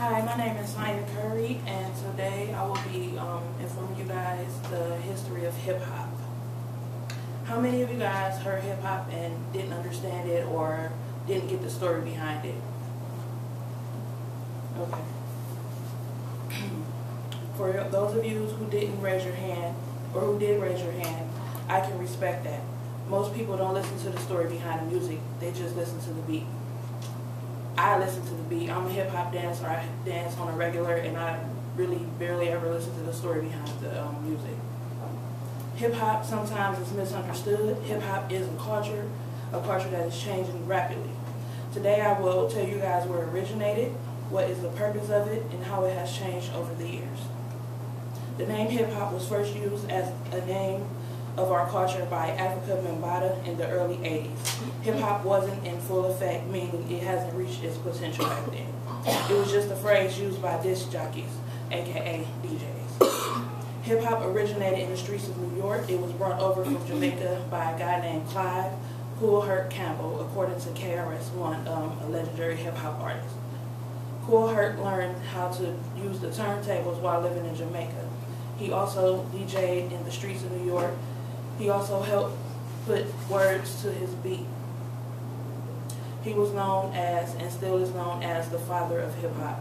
Hi, my name is Maya Curry, and today I will be informing you guys the history of hip-hop. How many of you guys heard hip-hop and didn't understand it or didn't get the story behind it? Okay. For those of you who didn't raise your hand, or who did raise your hand, I can respect that. Most people don't listen to the story behind the music, they just listen to the beat. I listen to the beat. I'm a hip-hop dancer. I dance on a regular, and I really barely ever listen to the story behind the music. Hip-hop sometimes is misunderstood. Hip-hop is a culture that is changing rapidly. Today I will tell you guys where it originated, what is the purpose of it, and how it has changed over the years. The name hip-hop was first used as a name of our culture by Africa Bambaataa in the early 80s. Hip-hop wasn't in full effect, meaning it hasn't reached its potential back then. It was just a phrase used by disc jockeys, aka DJs. Hip-hop originated in the streets of New York. It was brought over from Jamaica by a guy named Clive Kool Herc Campbell, according to KRS-One, a legendary hip-hop artist. Kool Herc learned how to use the turntables while living in Jamaica. He also DJ'd in the streets of New York. He also helped put words to his beat. He was known as, and still is known as, the father of hip-hop.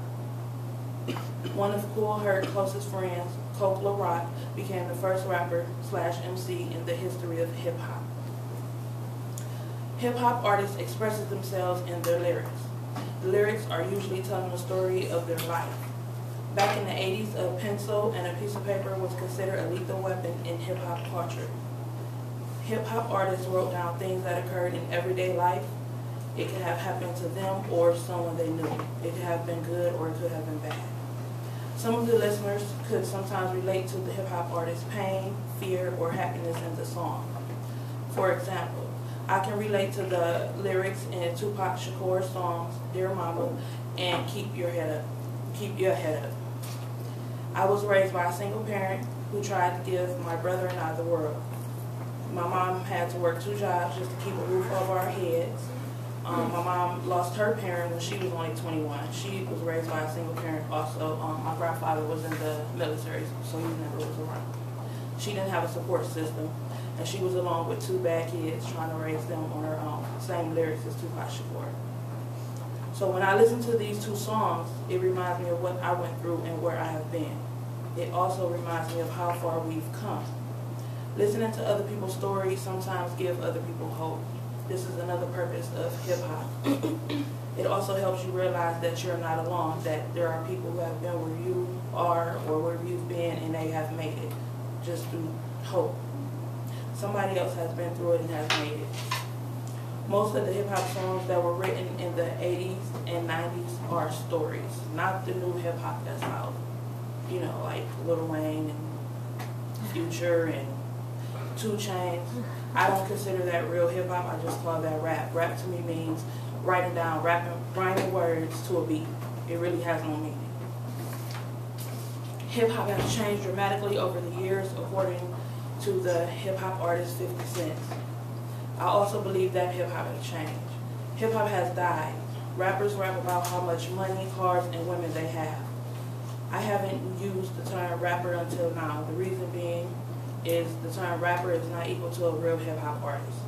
One of Kool Herc's closest friends, Coke LaRock, became the first rapper / MC in the history of hip-hop. Hip-hop artists express themselves in their lyrics. The lyrics are usually telling the story of their life. Back in the 80s, a pencil and a piece of paper was considered a lethal weapon in hip-hop culture. Hip-hop artists wrote down things that occurred in everyday life. It could have happened to them or someone they knew. It could have been good or it could have been bad. Some of the listeners could sometimes relate to the hip-hop artist's pain, fear, or happiness in the song. For example, I can relate to the lyrics in Tupac Shakur's songs, Dear Mama, and Keep Your Head Up. Keep Your Head Up. I was raised by a single parent who tried to give my brother and I the world. My mom had to work 2 jobs just to keep a roof over our heads. My mom lost her parent when she was only 21. She was raised by a single parent also. My grandfather was in the military, so he never was around. She didn't have a support system, and she was alone with 2 bad kids trying to raise them on her own. Same lyrics as Tupac Shakur. So when I listen to these 2 songs, it reminds me of what I went through and where I have been. It also reminds me of how far we've come. Listening to other people's stories sometimes give other people hope. This is another purpose of hip-hop. It also helps you realize that you're not alone, that there are people who have been where you are or where you've been and they have made it, just through hope. Somebody else has been through it and has made it. Most of the hip-hop songs that were written in the 80s and 90s are stories, not the new hip-hop that's out. You know, like Lil Wayne and Future and 2 Chainz. I don't consider that real hip-hop, I just call that rap. Rap to me means writing down, rhyming words to a beat. It really has no meaning. Hip-hop has changed dramatically over the years, according to the hip-hop artist 50 Cent. I also believe that hip-hop has changed. Hip-hop has died. Rappers rap about how much money, cars, and women they have. I haven't used the term rapper until now. The reason being is the term rapper is not equal to a real hip-hop artist.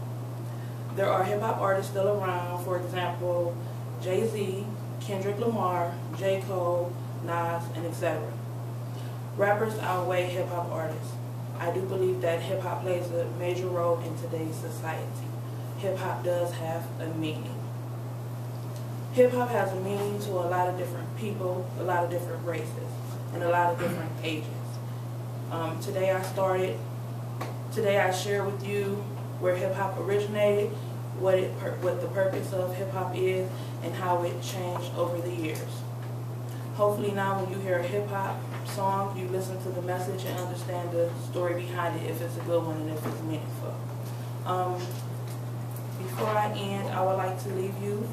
There are hip-hop artists still around, for example, Jay-Z, Kendrick Lamar, J. Cole, Nas, and etc. Rappers outweigh hip-hop artists. I do believe that hip-hop plays a major role in today's society. Hip-hop does have a meaning. Hip-hop has a meaning to a lot of different people, a lot of different races, and a lot of different ages. Today I share with you where hip-hop originated, what the purpose of hip-hop is, and how it changed over the years. Hopefully now when you hear a hip-hop song, you listen to the message and understand the story behind it, if it's a good one and if it's meaningful. Before I end, I would like to leave you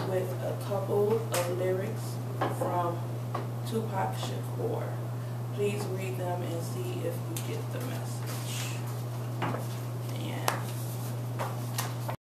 with a couple of lyrics from Tupac Shakur. Please read them and see if you get the message.